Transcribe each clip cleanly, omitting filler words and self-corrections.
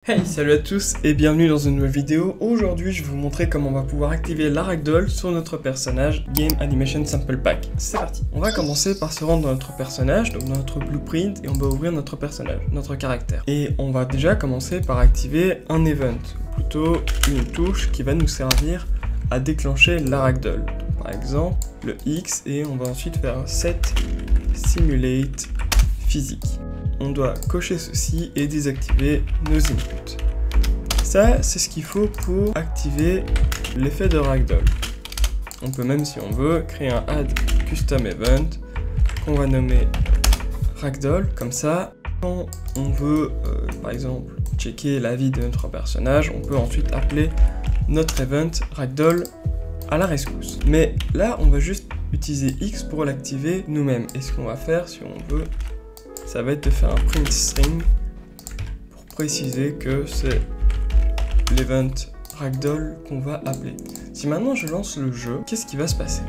Hey, salut à tous et bienvenue dans une nouvelle vidéo. Aujourd'hui, je vais vous montrer comment on va pouvoir activer la Ragdoll sur notre personnage Game Animation Sample Pack. C'est parti. On va commencer par se rendre dans notre personnage, donc dans notre blueprint, et on va ouvrir notre personnage, notre caractère. Et on va déjà commencer par activer un event, ou plutôt une touche qui va nous servir à déclencher la Ragdoll. Donc, par exemple, le X, et on va ensuite faire un set simulate physique. On doit cocher ceci et désactiver nos inputs. Ça, c'est ce qu'il faut pour activer l'effet de Ragdoll. On peut même, si on veut, créer un add custom event qu'on va nommer Ragdoll. Comme ça, quand on veut, par exemple, checker la vie de notre personnage, on peut ensuite appeler notre event Ragdoll à la rescousse. Mais là, on va juste utiliser X pour l'activer nous-mêmes. Et ce qu'on va faire, si on veut, ça va être de faire un print string pour préciser que c'est l'event Ragdoll qu'on va appeler. Si maintenant je lance le jeu, qu'est-ce qui va se passer?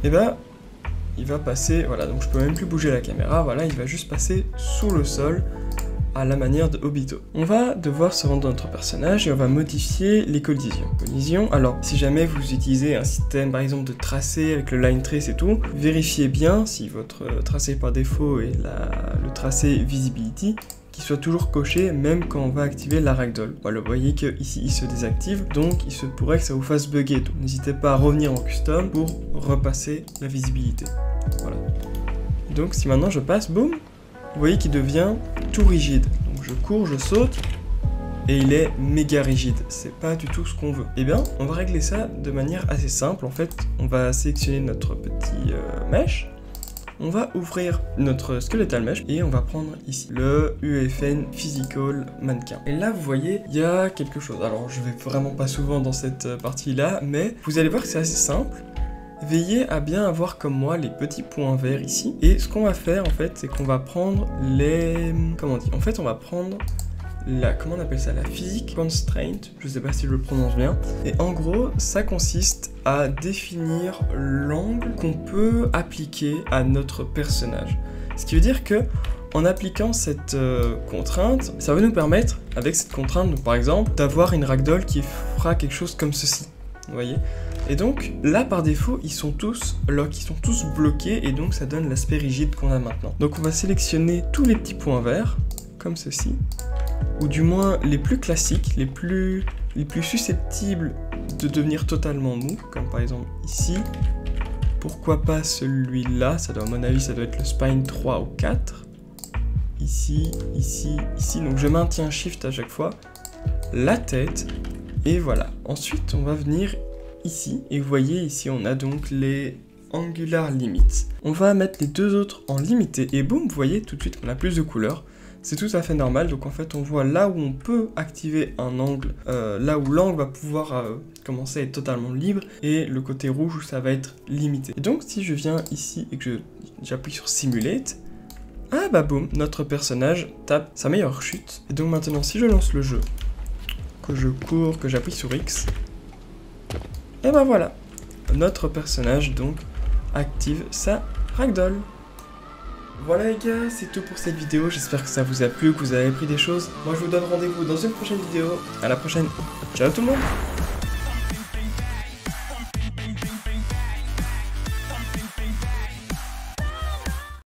Eh ben, il va passer, voilà, donc je peux même plus bouger la caméra, voilà, il va juste passer sous le sol à la manière de Obito. On va devoir se rendre dans notre personnage et on va modifier les collisions. Alors, si jamais vous utilisez un système, par exemple, de tracé avec le line trace et tout, vérifiez bien si votre tracé par défaut est le tracé visibility, qu'il soit toujours coché, même quand on va activer la Ragdoll. Voilà, vous voyez qu'ici, il se désactive, donc il se pourrait que ça vous fasse bugger. Donc, n'hésitez pas à revenir en custom pour repasser la visibilité. Voilà. Donc, si maintenant je passe, boum, vous voyez qu'il devient tout rigide. Donc je cours, je saute, et il est méga rigide. C'est pas du tout ce qu'on veut. Eh bien, on va régler ça de manière assez simple. En fait, on va sélectionner notre petit mesh. On va ouvrir notre skeletal mesh et on va prendre ici le UEFN Physical Mannequin. Et là, vous voyez, il y a quelque chose. Alors, je vais vraiment pas souvent dans cette partie-là, mais vous allez voir que c'est assez simple. Veillez à bien avoir comme moi les petits points verts ici. Et ce qu'on va faire en fait, c'est qu'on va prendre les... Comment on dit? En fait, on va prendre la... Comment on appelle ça? La physique constraint. Je sais pas si je le prononce bien. Et en gros, ça consiste à définir l'angle qu'on peut appliquer à notre personnage. Ce qui veut dire que en appliquant cette contrainte, ça va nous permettre, avec cette contrainte, donc, par exemple, d'avoir une Ragdoll qui fera quelque chose comme ceci. Vous voyez? Et donc là par défaut ils sont tous bloqués et donc ça donne l'aspect rigide qu'on a maintenant. Donc on va sélectionner tous les petits points verts comme ceci, ou du moins les plus classiques, les plus susceptibles de devenir totalement mous, comme par exemple ici. Pourquoi pas celui-là? Ça doit, à mon avis ça doit être le spine 3 ou 4. Ici, ici, ici. Donc je maintiens shift à chaque fois. La tête. Et voilà. Ensuite on va venir ici, et vous voyez ici on a donc les angular limits. On va mettre les deux autres en limité, et boum, vous voyez tout de suite qu'on a plus de couleurs. C'est tout à fait normal, donc en fait on voit là où on peut activer un angle, là où l'angle va pouvoir commencer à être totalement libre, et le côté rouge où ça va être limité. Et donc si je viens ici et que j'appuie sur simulate, ah bah boum, notre personnage tape sa meilleure chute. Et donc maintenant si je lance le jeu, que je cours, que j'appuie sur X, et ben voilà, notre personnage donc active sa Ragdoll. Voilà les gars, c'est tout pour cette vidéo, j'espère que ça vous a plu, que vous avez appris des choses. Moi je vous donne rendez-vous dans une prochaine vidéo, à la prochaine, ciao tout le monde.